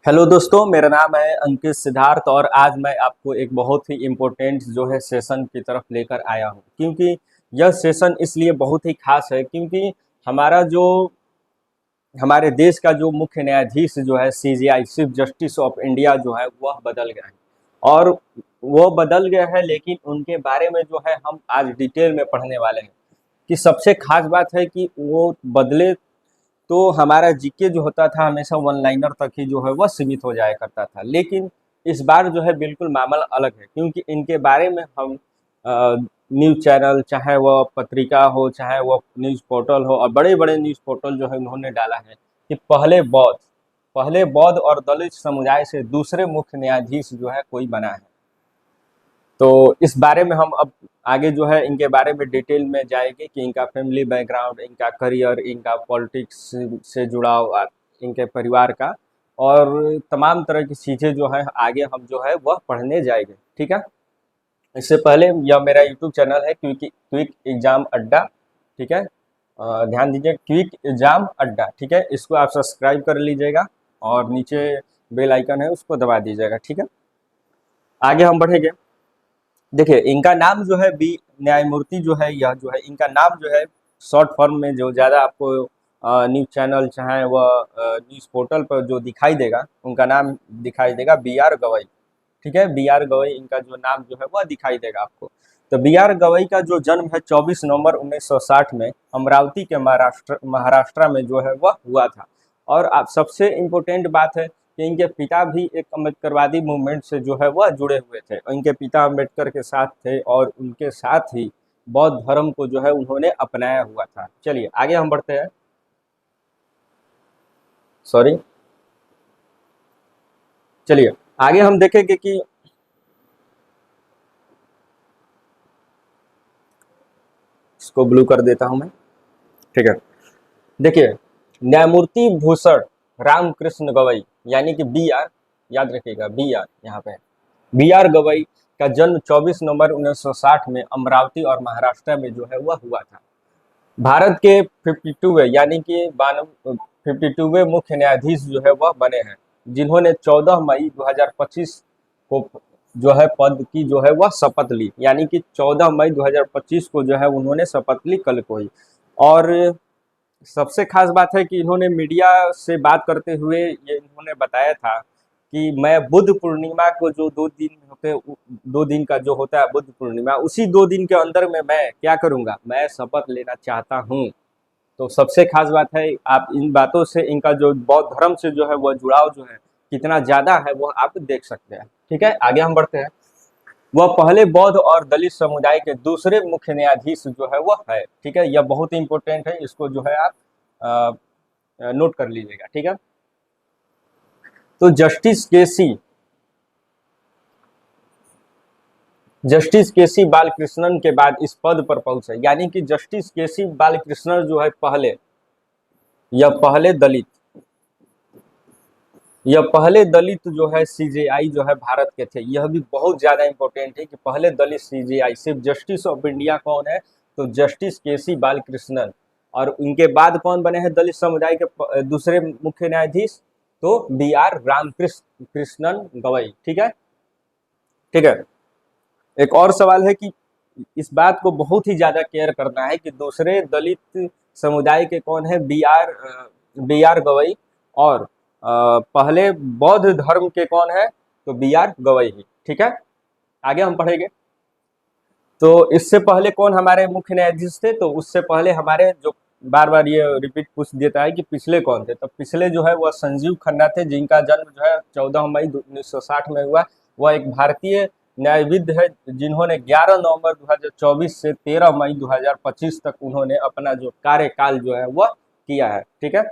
Hello दोस्तों, मेरा नाम है अंकित सिद्धार्थ और आज मैं आपको एक बहुत ही इम्पोर्टेंट जो है सेशन की तरफ लेकर आया हूँ। क्योंकि यह सेशन इसलिए बहुत ही खास है क्योंकि हमारा जो हमारे देश का जो मुख्य न्यायाधीश जो है CJI chief justice of India जो है वह बदल गया है। और वो बदल गया है, लेकिन उनके बारे में जो है हम आज डिटेल में पढ़ने वाले हैं। कि सबसे खास बात है कि वो बदले तो हमारा जीके जो होता था हमेशा वन लाइनर तक ही जो है वह सीमित हो जाया करता था। लेकिन इस बार जो है बिल्कुल मामला अलग है, क्योंकि इनके बारे में हम न्यूज़ चैनल, चाहे वह पत्रिका हो, चाहे वह न्यूज़ पोर्टल हो, और बड़े बड़े न्यूज़ पोर्टल जो है उन्होंने डाला है कि पहले बौद्ध और दलित समुदाय से दूसरे मुख्य न्यायाधीश जो है कोई बना है। तो इस बारे में हम अब आगे जो है इनके बारे में डिटेल में जाएंगे कि इनका फैमिली बैकग्राउंड, इनका करियर, इनका पॉलिटिक्स से जुड़ाव, इनके परिवार का और तमाम तरह की चीज़ें जो है आगे हम जो है वह पढ़ने जाएंगे। ठीक है। इससे पहले यह मेरा यूट्यूब चैनल है क्विक एग्जाम अड्डा। ठीक है। ध्यान दीजिए, क्विक एग्जाम अड्डा। ठीक है, इसको आप सब्सक्राइब कर लीजिएगा और नीचे बेल आइकन है उसको दबा दीजिएगा। ठीक है, आगे हम बढ़ेंगे। देखिए, इनका नाम जो है बी न्यायमूर्ति जो है, यह जो है इनका नाम जो है शॉर्ट फॉर्म में जो ज़्यादा आपको न्यूज़ चैनल चाहे वह न्यूज़ पोर्टल पर जो दिखाई देगा, उनका नाम दिखाई देगा बी आर गवई। ठीक है, बी आर गवई इनका जो नाम जो है वह दिखाई देगा आपको। तो बी आर गवई का जो जन्म है 24 नवंबर 1960 में अमरावती के महाराष्ट्र में जो है वह हुआ था। और आप सबसे इम्पोर्टेंट बात है कि इनके पिता भी एक अम्बेडकरवादी मूवमेंट से जो है वह जुड़े हुए थे। इनके पिता अम्बेडकर के साथ थे और उनके साथ ही बौद्ध धर्म को जो है उन्होंने अपनाया हुआ था। चलिए आगे हम बढ़ते हैं। सॉरी, चलिए आगे हम देखेंगे कि इसको ब्लू कर देता हूं मैं। ठीक है, देखिए, न्यायमूर्ति भूषण रामकृष्ण गवई यानी कि बी आर, याद रखिएगा बी आर यहाँ पे। बी आर गवई का जन्म 24 नवंबर 1960 में अमरावती और महाराष्ट्र में जो है वह हुआ था। भारत के 52वें यानी कि 52वें मुख्य न्यायाधीश जो है वह बने हैं, जिन्होंने 14 मई 2025 को जो है पद की जो है वह शपथ ली। यानी कि 14 मई 2025 को जो है उन्होंने शपथ ली, कल को ही। और सबसे खास बात है कि इन्होंने मीडिया से बात करते हुए ये इन्होंने बताया था कि मैं बुद्ध पूर्णिमा को जो 2 दिन होते, 2 दिन का जो होता है बुद्ध पूर्णिमा, उसी 2 दिन के अंदर में मैं क्या करूंगा, मैं शपथ लेना चाहता हूं। तो सबसे खास बात है, आप इन बातों से इनका जो बौद्ध धर्म से जो है वह जुड़ाव जो है कितना ज्यादा है वह आप देख सकते हैं। ठीक है, आगे हम बढ़ते हैं। वह पहले बौद्ध और दलित समुदाय के दूसरे मुख्य न्यायाधीश जो है वह है। ठीक है, यह बहुत ही इंपॉर्टेंट है, इसको जो है आप नोट कर लीजिएगा। ठीक है, तो जस्टिस के सी बालकृष्णन के बाद इस पद पर पहुंचे। यानी कि जस्टिस के सी बालकृष्णन जो है पहले दलित जो है सीजेआई जो है भारत के थे। यह भी बहुत ज्यादा इंपॉर्टेंट है कि पहले दलित सीजेआई सिर्फ जस्टिस ऑफ इंडिया कौन है, तो जस्टिस के सी बालकृष्णन। और उनके बाद कौन बने हैं दलित समुदाय के दूसरे मुख्य न्यायाधीश, तो बी आर कृष्णन गवई। ठीक है। ठीक है, एक और सवाल है कि इस बात को बहुत ही ज्यादा केयर करना है कि दूसरे दलित समुदाय के कौन है, बी आर गवई। और पहले बौद्ध धर्म के कौन है, तो बी आर गवई ही। ठीक है, आगे हम पढ़ेंगे। तो इससे पहले कौन हमारे मुख्य न्यायाधीश थे, तो उससे पहले हमारे जो बार बार ये रिपीट पूछ देता है कि पिछले कौन थे, तो पिछले जो है वह संजीव खन्ना थे, जिनका जन्म जो है 14 मई 1960 में हुआ। वह एक भारतीय न्यायविद है, जिन्होंने 11 नवंबर 2024 से 13 मई 2025 तक उन्होंने अपना जो कार्यकाल जो है वह किया है। ठीक है,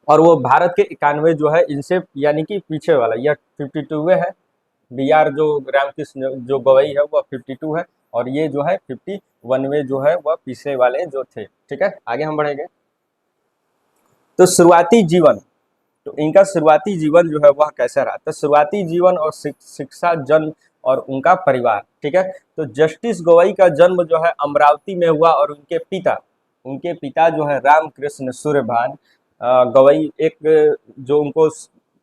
और वो भारत के 91 जो है इनसे यानी कि पीछे वाला, यह 52वें है। बी आर जो रामकृष्ण जो गवई है वह 52 है, और ये जो है 51वें जो है वह पिछले वाले जो थे। ठीक है, आगे हम बढ़ेंगे। तो शुरुआती जीवन, तो इनका शुरुआती जीवन जो है वह कैसा रहा, तो शुरुआती जीवन और शिक्षा, जन्म और उनका परिवार। ठीक है, तो जस्टिस गवई का जन्म जो है अमरावती में हुआ, और उनके पिता जो है रामकृष्ण सूर्यभान गवई, एक जो उनको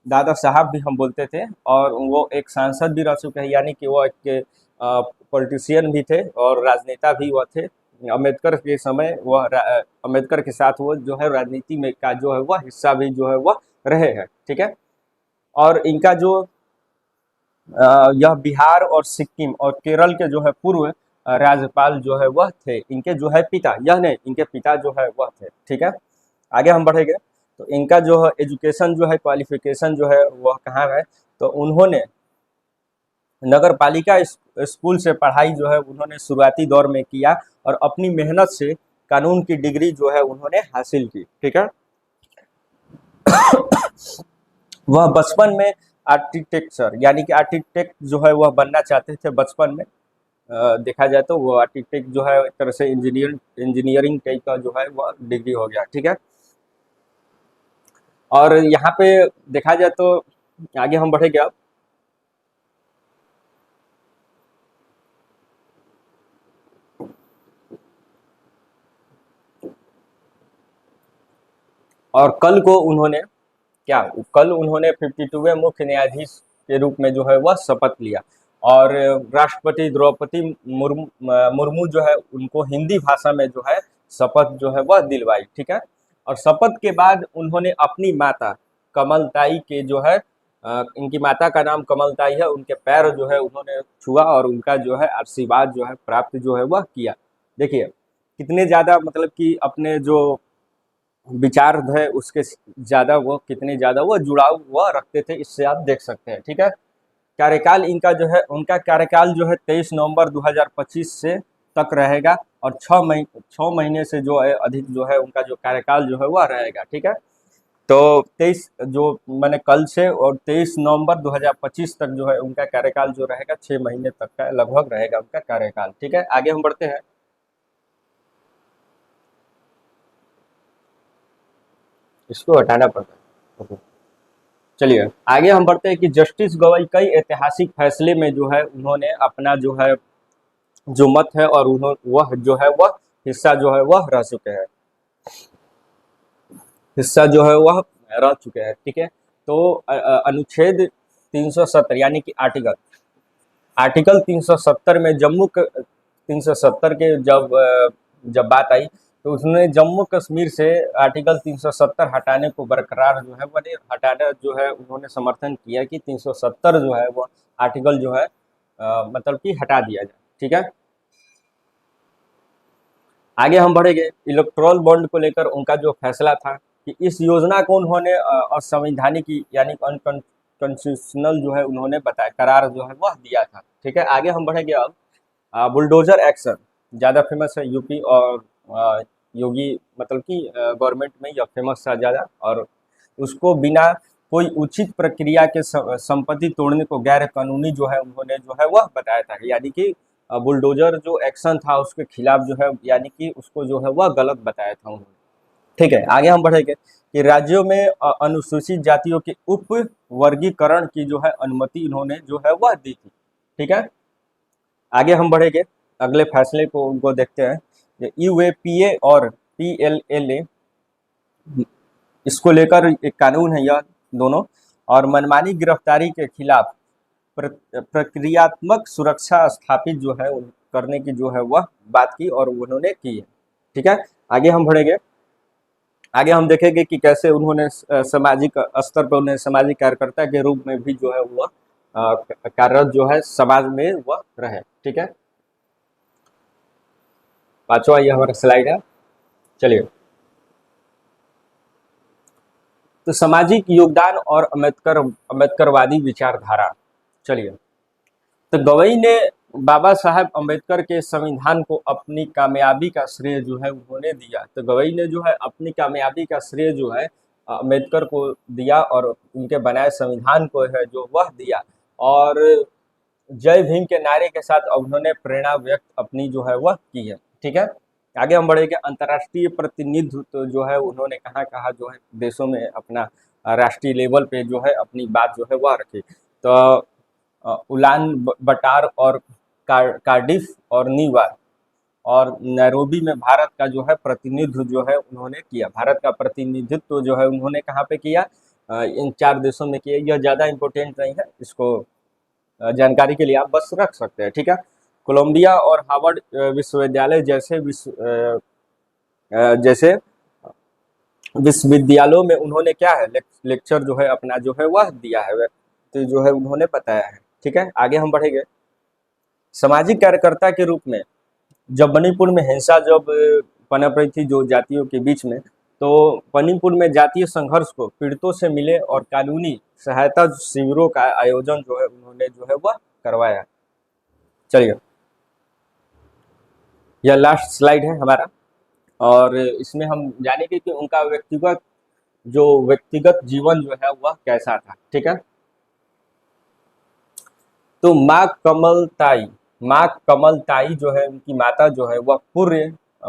दादा साहब भी हम बोलते थे, और वो एक सांसद भी रह चुके हैं, यानी कि वो एक पॉलिटिशियन भी थे और राजनेता भी वो थे। अम्बेडकर के समय वह अम्बेडकर के साथ वो जो है राजनीति में का जो है वह हिस्सा भी जो है वह रहे हैं, ठीक है। और इनका जो यह बिहार और सिक्किम और केरल के जो है पूर्व राज्यपाल जो है वह थे, इनके जो है पिता, यह नहीं, इनके पिता जो है वह थे, ठीक है। आगे हम बढ़ेंगे तो इनका जो है एजुकेशन जो है, क्वालिफिकेशन जो है वह कहाँ है, तो उन्होंने नगर पालिका स्कूल से पढ़ाई जो है उन्होंने शुरुआती दौर में किया, और अपनी मेहनत से कानून की डिग्री जो है उन्होंने हासिल की, ठीक है। वह बचपन में आर्किटेक्चर यानी कि आर्किटेक्ट जो है वह बनना चाहते थे बचपन में। देखा जाए तो वो आर्किटेक्ट जो है एक तरह से इंजीनियरिंग टाइप का जो है वह डिग्री हो गया, ठीक है। और यहाँ पे देखा जाए तो आगे हम बढ़ेंगे अब। और कल उन्होंने 52वें मुख्य न्यायाधीश के रूप में जो है वह शपथ लिया, और राष्ट्रपति द्रौपदी मुर्मू जो है उनको हिंदी भाषा में जो है शपथ जो है वह दिलवाई, ठीक है। और शपथ के बाद उन्होंने अपनी माता कमलताई के जो है इनकी माता का नाम कमलताई है, उनके पैर जो है उन्होंने छुआ और उनका जो है आशीर्वाद जो है प्राप्त जो है वह किया। देखिए कितने ज़्यादा मतलब कि अपने जो विचार है उसके ज़्यादा वो कितने ज़्यादा वो जुड़ाव वह रखते थे, इससे आप देख सकते हैं, ठीक है। कार्यकाल इनका जो है, उनका कार्यकाल जो है 23 नवंबर 2025 से तक रहेगा, और 6 महीने से जो है अधिक जो है उनका जो कार्यकाल जो है वह रहेगा, ठीक है। तो 23 जो मैंने कल से और 23 नवंबर 2025 तक जो है उनका कार्यकाल जो रहेगा 6 महीने तक का लगभग रहेगा उनका कार्यकाल, ठीक है। आगे हम बढ़ते हैं। इसको हटाना पड़ता है, ओके। चलिए आगे हम बढ़ते हैं कि जस्टिस गवाई कई ऐतिहासिक फैसले में जो है उन्होंने अपना जो है जो मत है और उन्होंने वह जो है वह हिस्सा जो है वह रह चुके हैं, हिस्सा जो है वह रह चुके हैं, ठीक है। तो अनुच्छेद 370 यानी कि आर्टिकल 370 में 370 के जब बात आई तो उसने जम्मू कश्मीर से आर्टिकल 370 हटाने को बरकरार जो है वो हटाना जो है उन्होंने समर्थन किया कि 370 जो है वो आर्टिकल जो है मतलब कि हटा दिया जाए, ठीक है। आगे हम बढ़ेंगे। इलेक्टोरल बॉन्ड को लेकर उनका जो फैसला था कि इस योजना को उन्होंने असंवैधानिक यानी अनकॉन्स्टिट्यूशनल जो है उन्होंने बताया, करार जो है वह दिया था, ठीक है। आगे हम बढ़ेंगे अब। बुलडोजर एक्शन ज़्यादा फेमस है यूपी और योगी मतलब कि गवर्नमेंट में यह फेमस था ज़्यादा, और उसको बिना कोई उचित प्रक्रिया के संपत्ति तोड़ने को गैर कानूनी जो है उन्होंने जो है वह बताया था, यानी कि बुलडोजर जो एक्शन था उसके खिलाफ जो है यानी कि उसको जो है वह गलत बताया था उन्होंने, ठीक है। आगे हम बढ़ेंगे कि राज्यों में अनुसूचित जातियों के उप वर्गीकरण की जो है अनुमति इन्होंने जो है वह दी थी, ठीक है। आगे हम बढ़ेंगे, अगले फैसले को उनको देखते हैं। यूएपीए और पीएलएलए इसको लेकर एक कानून है यह दोनों, और मनमानी गिरफ्तारी के खिलाफ प्रक्रियात्मक सुरक्षा स्थापित जो है करने की जो है वह बात की और उन्होंने की है, ठीक है। आगे हम बढ़ेंगे, आगे हम देखेंगे कि कैसे उन्होंने सामाजिक स्तर पर उन्हें सामाजिक कार्यकर्ता के रूप में भी जो है वह कार्यरत जो है समाज में वह रहे, ठीक है। पांचवा ये हमारा स्लाइड है। चलिए, तो सामाजिक योगदान और अम्बेडकरवादी विचारधारा। चलिए, तो गवई ने बाबा साहब अम्बेडकर के संविधान को अपनी कामयाबी का श्रेय जो है उन्होंने दिया। तो गवई ने जो है अपनी कामयाबी का श्रेय जो है अम्बेडकर को दिया और उनके बनाए संविधान को है जो वह दिया, और जय भीम के नारे के साथ उन्होंने प्रेरणा व्यक्त अपनी जो है वह की है, ठीक है। आगे हम बढ़ेंगे। अंतर्राष्ट्रीय प्रतिनिधित्व तो जो है उन्होंने कहाँ कहाँ जो है देशों में अपना राष्ट्रीय लेवल पे जो है अपनी बात जो है वह रखी। तो उलान बटार और कार्डिफ और न्यूयॉर्क और नैरोबी में भारत का जो है प्रतिनिधित्व जो है उन्होंने किया। भारत का प्रतिनिधित्व जो है उन्होंने कहाँ पे किया? इन 4 देशों में किए। यह ज़्यादा इम्पोर्टेंट नहीं है, इसको जानकारी के लिए आप बस रख सकते हैं, ठीक है। कोलंबिया और हार्वर्ड विश्वविद्यालय जैसे विश्वविद्यालयों में उन्होंने क्या है लेक्चर जो है अपना जो है वह दिया है, तो जो है उन्होंने बताया है, ठीक है। आगे हम बढ़ेंगे। सामाजिक कार्यकर्ता के रूप में जब मणिपुर में हिंसा जब पनप रही थी जो जातियों के बीच में, तो मणिपुर में जातीय संघर्ष को पीड़ितों से मिले और कानूनी सहायता शिविरों का आयोजन जो है उन्होंने जो है वह करवाया। चलिए, यह लास्ट स्लाइड है हमारा, और इसमें हम जानेंगे कि उनका व्यक्तिगत जीवन जो है वह कैसा था, ठीक है। तो माँ कमलताई जो है, उनकी माता जो है वह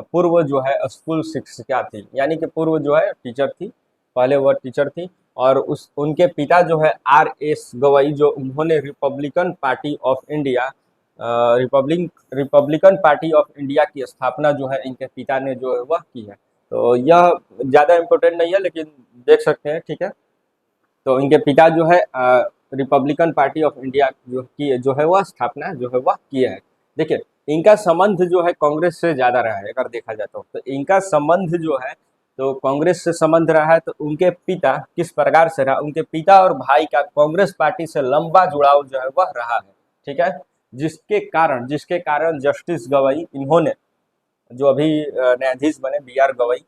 पूर्व जो है स्कूल शिक्षिका थी, यानी कि पूर्व जो है टीचर थी, पहले वह टीचर थी। और उनके पिता जो है RS गवई, जो उन्होंने रिपब्लिकन पार्टी ऑफ इंडिया की स्थापना जो है इनके पिता ने जो है वह की है। तो यह ज़्यादा इम्पोर्टेंट नहीं है, लेकिन देख सकते हैं, ठीक है। तो इनके पिता जो है रिपब्लिकन पार्टी ऑफ इंडिया जो है वह स्थापना जो है वह किया है। देखिए, इनका संबंध जो है कांग्रेस से ज़्यादा रहा है, अगर देखा जाए तो इनका संबंध जो है तो कांग्रेस से संबंध रहा है। तो उनके पिता किस प्रकार से रहा, उनके पिता और भाई का कांग्रेस पार्टी से लंबा जुड़ाव जो है वह रहा है, ठीक है। जिसके कारण जस्टिस गवई, इन्होंने जो अभी न्यायाधीश बने BR गवई,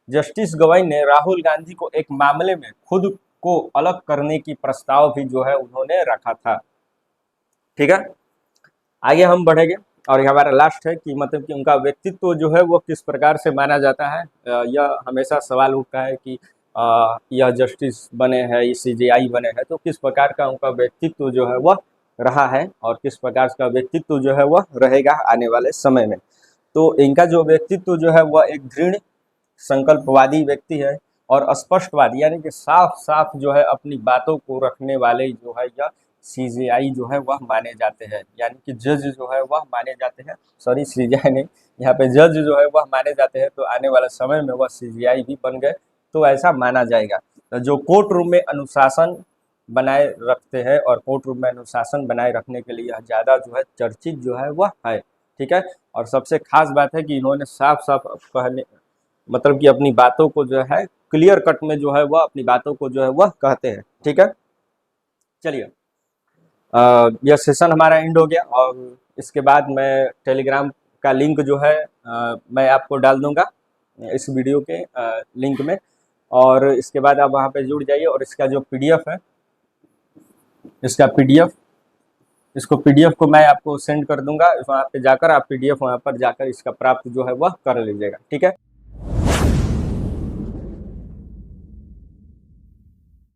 जस्टिस गवई ने राहुल गांधी को एक मामले में खुद को अलग करने की प्रस्ताव भी जो है उन्होंने रखा था, ठीक है। आगे हम बढ़ेंगे, और ये हमारा लास्ट है कि मतलब कि उनका व्यक्तित्व जो है वो किस प्रकार से माना जाता है। यह हमेशा सवाल उठता है कि यह जस्टिस बने हैं, CJI बने हैं, तो किस प्रकार का उनका व्यक्तित्व जो है वह रहा है और किस प्रकार का व्यक्तित्व जो है वह रहेगा आने वाले समय में। तो इनका जो व्यक्तित्व जो है वह एक दृढ़ संकल्पवादी व्यक्ति है और स्पष्टवादी, यानी कि साफ साफ जो है अपनी बातों को रखने वाले जो है या CJI जो है वह माने जाते हैं, यानी कि जज जो है वह माने जाते हैं। सॉरी, CJI नहीं, यहाँ पे जज जो है वह माने जाते हैं। तो आने वाले समय में वह CJI भी बन गए तो ऐसा माना जाएगा। तो जो कोर्ट रूम में अनुशासन बनाए रखते हैं, और कोर्ट रूम में अनुशासन बनाए रखने के लिए ज़्यादा जो है चर्चित जो है वह है, ठीक है। और सबसे खास बात है कि इन्होंने साफ साफ कहने मतलब कि अपनी बातों को जो है क्लियर कट में जो है वह अपनी बातों को जो है वह कहते हैं, ठीक है। चलिए, यह सेशन हमारा एंड हो गया, और इसके बाद मैं टेलीग्राम का लिंक जो है मैं आपको डाल दूंगा इस वीडियो के लिंक में, और इसके बाद आप वहाँ पे जुड़ जाइए। और इसका जो PDF है, इसको PDF को मैं आपको सेंड कर दूंगा, वहाँ पे जाकर आप PDF वहाँ पर जाकर इसका प्राप्त जो है वह कर लीजिएगा, ठीक है।